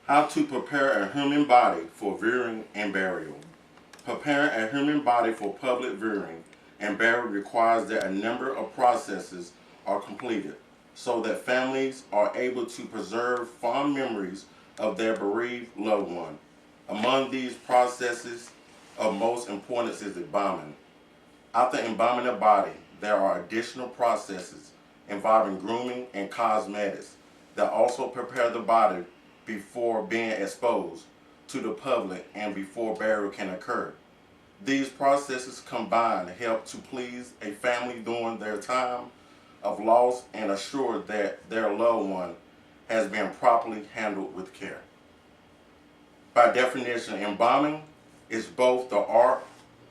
How to prepare a human body for viewing and burial. Preparing a human body for public viewing and burial requires that a number of processes are completed so that families are able to preserve fond memories of their bereaved loved one. Among these processes, of most importance is embalming. After embalming a body, there are additional processes involving grooming and cosmetics that also prepare the body before being exposed to the public and before burial can occur. These processes combined help to please a family during their time of loss and assure that their loved one has been properly handled with care. By definition, embalming is both the art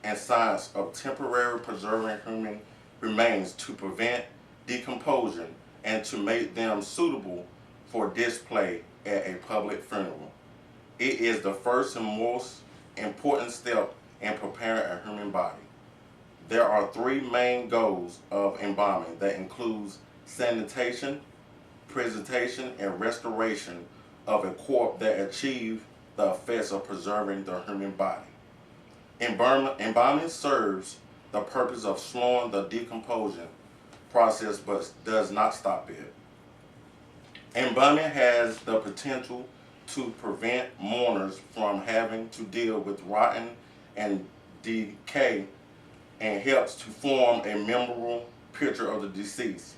and science of temporarily preserving human remains to prevent decomposition and to make them suitable for display at a public funeral. It is the first and most important step in preparing a human body. There are three main goals of embalming that includes sanitation, presentation, and restoration of a corpse that achieve the effects of preserving the human body. Embalming serves the purpose of slowing the decomposition process but does not stop it. Embalming has the potential to prevent mourners from having to deal with rotten and decay and helps to form a memorable picture of the deceased.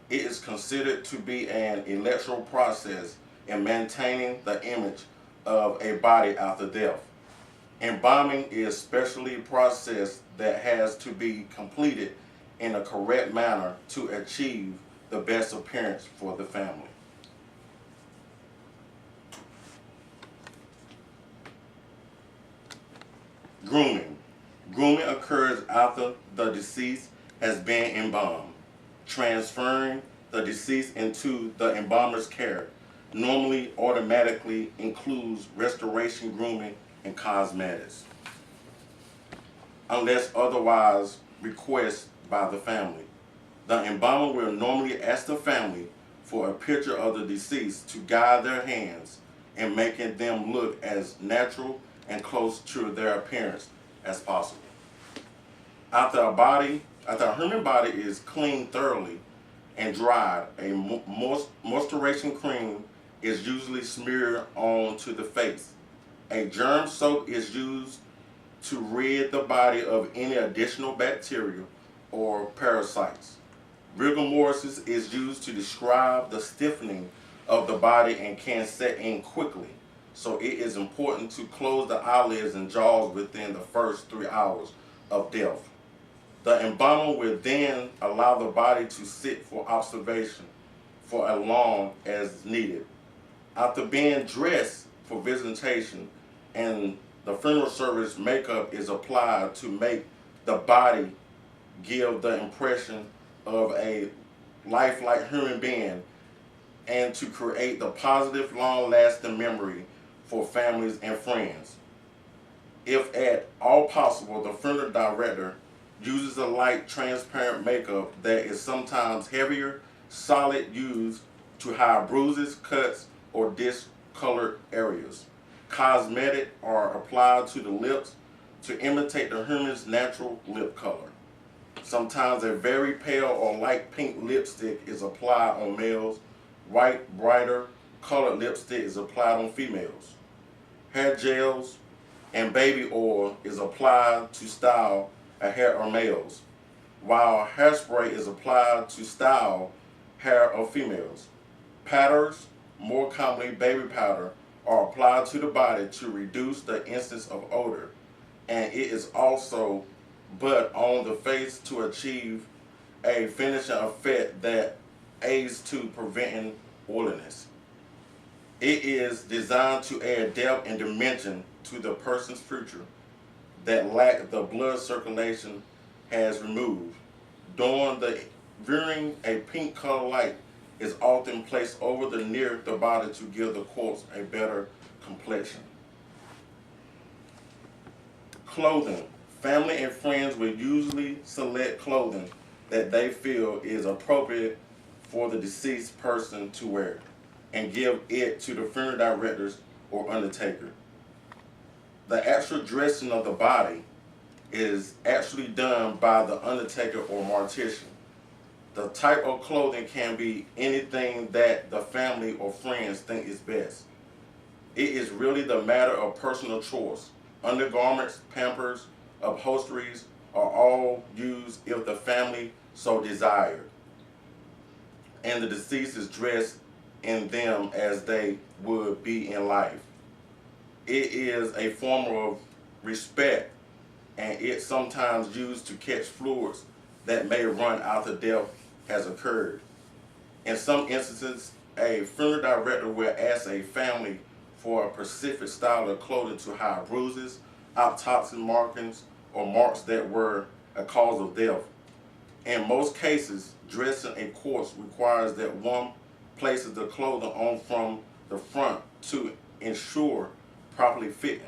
It is considered to be an electoral process in maintaining the image of a body after death. Embalming is specially process that has to be completed in a correct manner to achieve the best appearance for the family. Grooming. Grooming occurs after the deceased has been embalmed, transferring the deceased into the embalmer's care. Normally automatically includes restoration grooming and cosmetics, unless otherwise requested by the family. The embalmer will normally ask the family for a picture of the deceased to guide their hands in making them look as natural and close to their appearance as possible. After a human body is cleaned thoroughly and dried, a moisturizing cream is usually smeared onto the face. A germ soap is used to rid the body of any additional bacteria or parasites. Rigor mortis is used to describe the stiffening of the body and can set in quickly, so it is important to close the eyelids and jaws within the first 3 hours of death. The embalmer will then allow the body to sit for observation for as long as needed. After being dressed for visitation, and the funeral service makeup is applied to make the body give the impression of a lifelike human being and to create the positive, long-lasting memory for families and friends. If at all possible, the funeral director uses a light, transparent makeup that is sometimes heavier, solid, used to hide bruises, cuts, or discolored areas. Cosmetic are applied to the lips to imitate the human's natural lip color. Sometimes a very pale or light pink lipstick is applied on males. White, brighter colored lipstick is applied on females. Hair gels and baby oil is applied to style a hair on males, while hairspray is applied to style hair of females. Powders, more commonly baby powder, are applied to the body to reduce the instance of odor, and it is also put on the face to achieve a finishing effect that aids to preventing oiliness. It is designed to add depth and dimension to the person's future that lack the blood circulation has removed. During the viewing, a pink color light is often placed over the near the body to give the corpse a better complexion. Clothing. Family and friends will usually select clothing that they feel is appropriate for the deceased person to wear and give it to the funeral directors or undertaker. The actual dressing of the body is actually done by the undertaker or mortician. The type of clothing can be anything that the family or friends think is best. It is really the matter of personal choice. Undergarments, pampers, upholsteries are all used if the family so desired, and the deceased is dressed in them as they would be in life. It is a form of respect, and it's sometimes used to catch fluids that may run after death has occurred. In some instances, a funeral director will ask a family for a specific style of clothing to hide bruises, autopsy markings, or marks that were a cause of death. In most cases, dressing a corpse requires that one places the clothing on from the front to ensure properly fitting.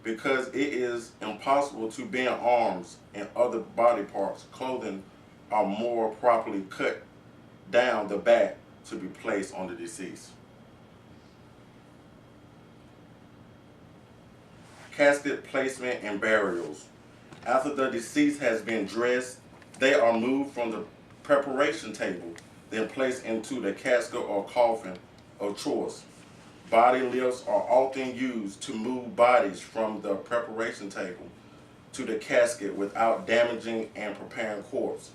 Because it is impossible to bend arms and other body parts, clothing are more properly cut down the back to be placed on the deceased. Casket placement and burials. After the deceased has been dressed, they are moved from the preparation table, then placed into the casket or coffin of choice. Body lifts are often used to move bodies from the preparation table to the casket without damaging and preparing corpse.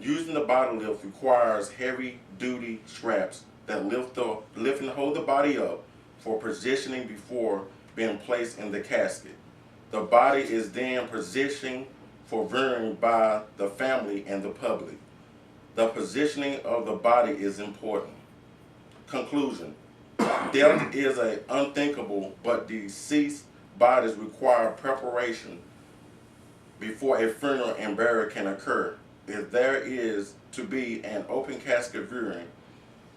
Using the body lift requires heavy-duty straps that lift and hold the body up for positioning before being placed in the casket. The body is then positioned for viewing by the family and the public. The positioning of the body is important. Conclusion. Death is unthinkable, but deceased bodies require preparation before a funeral and burial can occur. If there is to be an open casket viewing,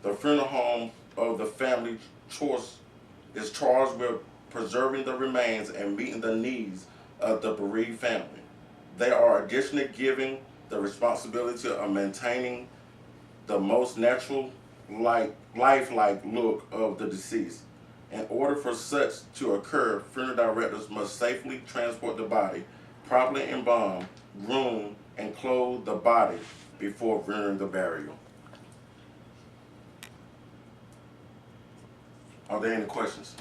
the funeral home of the family choice is charged with preserving the remains and meeting the needs of the bereaved family. They are additionally given the responsibility of maintaining the most natural, lifelike look of the deceased. In order for such to occur, funeral directors must safely transport the body, properly embalm, groom, and clothe the body before viewing the burial. Are there any questions?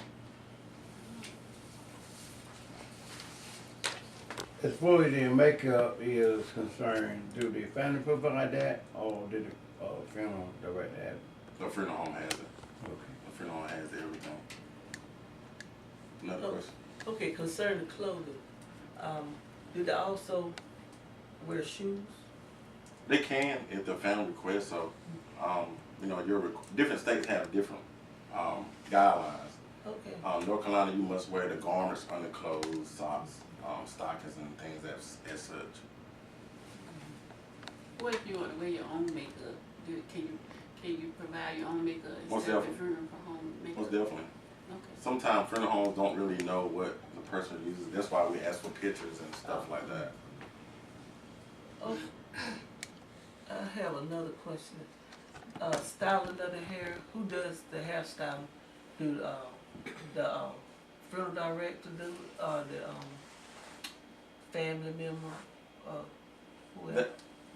As far as the makeup is concerned, do the family provide that, or did the funeral director have it? The funeral home has it. Okay. The funeral home has everything. Another question? Okay, concerning clothing, do they also wear shoes? They can if the family requests so. Different states have different guidelines. Okay. North Carolina, you must wear the garments, underclothes, socks, stockings, and things as such. What if you want to wear your own makeup? Can you provide your own makeup Most instead of definitely. referring for home makeup? Most definitely. Okay. Sometimes funeral homes don't really know what the person uses. That's why we ask for pictures and stuff like that. Oh, I have another question. Styling of the hair, who does the hairstyling? Do the funeral director do, or the family member, whoever?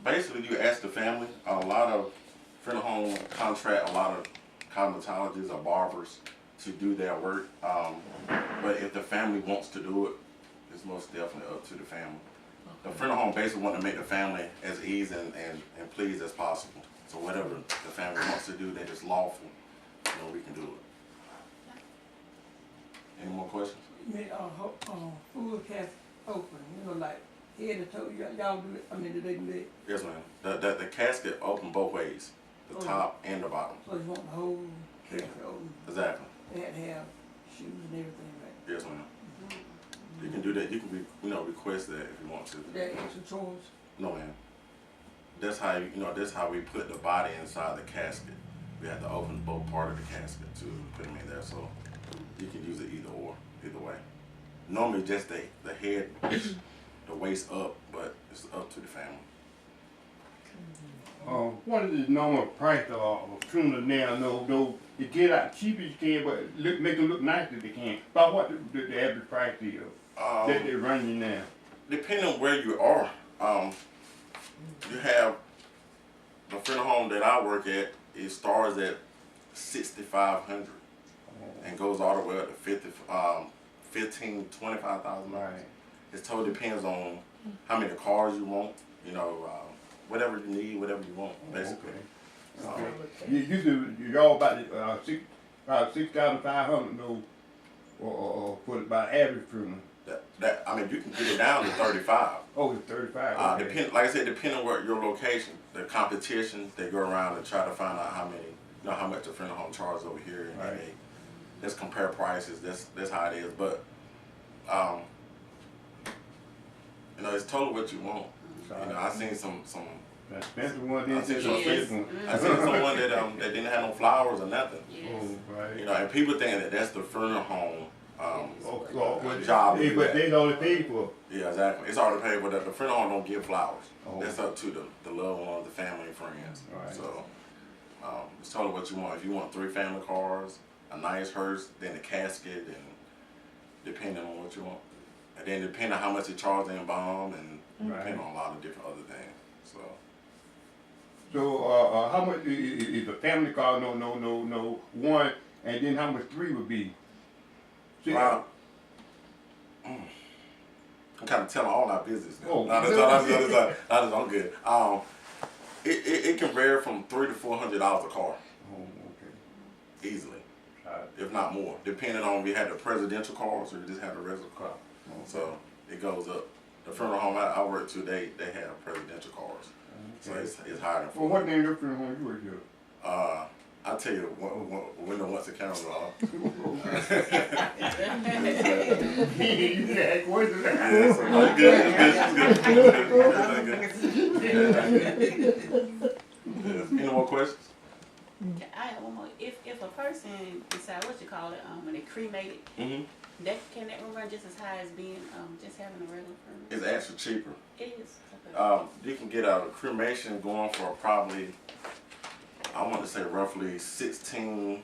Basically, you ask the family. A lot of funeral homes contract a lot of cosmetologists or barbers to do their work. But if the family wants to do it, it's most definitely up to the family. The funeral home basically want to make the family as easy and pleased as possible. So whatever the family wants to do that is lawful, we can do it. Any more questions? Full cast open, like head to toe, y'all do it, do they do that? Yes, ma'am. The casket open both ways, the top and the bottom. So you want the whole casket open? Exactly. They had to have shoes and everything, right? Yes, ma'am. You can do that. You can request that if you want to. That extra choice? No, ma'am. That's how that's how we put the body inside the casket. We have to open both part of the casket to put them in there, so you can use it either way. Normally just the head, the waist up, but it's up to the family. What is the normal price of a funeral now? No, you get out cheap as you can, but make them look nice as they can. About what the average price is that they run you now? Depending on where you are, you have the funeral home that I work at. It starts at $6,500 and goes all the way up to $25,000. Right. It totally depends on how many cars you want. You know, whatever you need, whatever you want, basically. Okay. You all about about 6,500 though, or put it by average funeral. I mean, you can get it down to 35. Oh, it's 35. Okay. Like I said, depending on where your location, the competition, they go around and try to find out how much the funeral home charges over here, and Right. they just compare prices. That's how it is. But it's totally what you want. I seen some. The expensive one, I seen someone that didn't have no flowers or nothing. Yes. Oh, right. And people think that's the funeral home Well, job. But they only pay for. Yeah, exactly. It's already paid, but the funeral home don't give flowers. Oh. That's up to the loved ones, the family and friends. Right. So it's totally what you want. If you want 3 family cars, a nice hearse, then a casket, and depending on what you want. And then depending on how much it charges to embalm, and Right. depending on a lot of different other things. So how much is a family car? No, one, and then how much 3 would be? See, I'm kind of telling all our business now. Oh. I'm good. It can vary from $300 to $400 a car, Oh, okay. easily, Right. if not more, depending on if we had the presidential cars or we just had a regular car. So it goes up. The funeral home I work to, they have presidential cars, so it's higher than. Well, what name your funeral home you work here? I'll tell you when once the camera's on. You can ask questions. Any more questions? I have one more. If a person decide when they cremate it, Mm-hmm. can that run just as high as being just having a regular funeral? It's actually cheaper. It is. Okay. You can get a cremation going for probably, I want to say roughly $1,600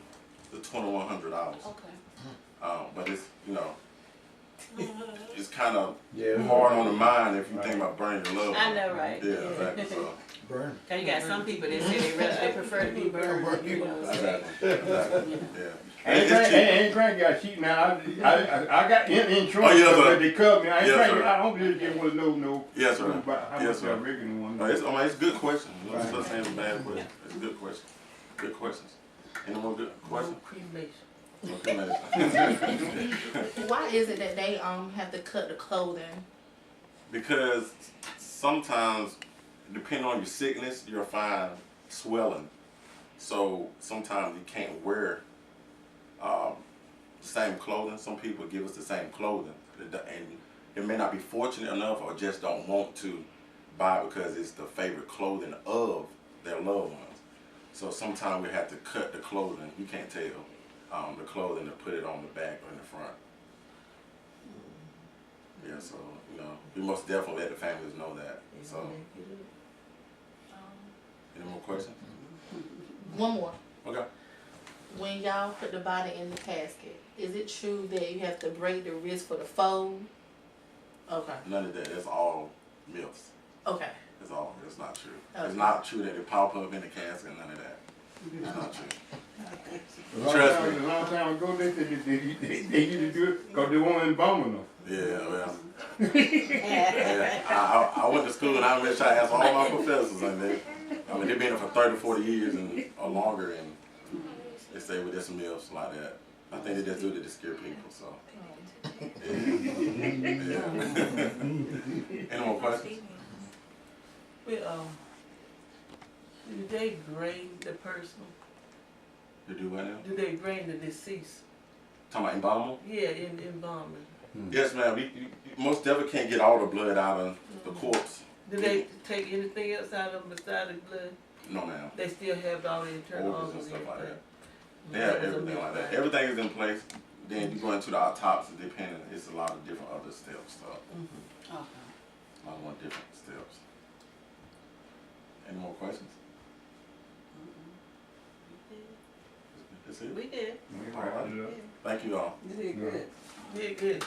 to $2,100. Okay. But it's it's kind of Yeah. hard on the mind if you think about burning your loved one. I know, right? Yeah, exactly. So, Burn. Cause you got some people that say they prefer to be burned. You know, exactly. Yeah. Ain't crank got cheap now. I got insurance, Oh, yes, sir. but they covered me. I ain't Yes, crank. sir. I don't really want to know Yes, sir. about how Yes, much sir. that regular one. It's a good question. You know, Right. it's saying it's a bad question. It's a good question. Good questions. Any more good questions? Cremation. Okay. Why is it that they have to cut the clothing? Because sometimes, depending on your sickness, you'll find swelling. So sometimes you can't wear the same clothing. Some people give us the same clothing, and they may not be fortunate enough or just don't want to buy it because it's the favorite clothing of their loved ones. So sometimes we have to cut the clothing. You can't tell the clothing to put it on the back or in the front. Yeah, so we most definitely let the families know that. So, any more questions? One more. Okay. When y'all put the body in the casket, is it true that you have to break the wrist for the fold? Okay. None of that. That's all myths. Okay. It's not true. Okay. It's not true that they pop up in the casket. None of that. It's not true. A long time ago, they said they used to do it because they weren't embalming them. Yeah, well. Yeah. I went to school and I wish I asked all my professors, and they've been there for 30, 40 years or longer, and they say well, there's some myths like that. I think they just do it to scare people. So. Yeah. Any more questions? Well, do they grade the person? You do what now? Do they grade the deceased? Talking about embalming? Yeah, in embalming. Yes, ma'am. You most definitely can't get all the blood out of the corpse. Do they take anything else out of them besides the blood? No, ma'am. They still have all the internal Organs and organs stuff like that. everything. They have everything like that. Everything is in place. Then you go into the autopsy, depending. It's a lot of different other steps. So, Okay. a lot more different steps. Any more questions? it. We did. All right. Yeah. Thank you all. You did good. Yeah, good.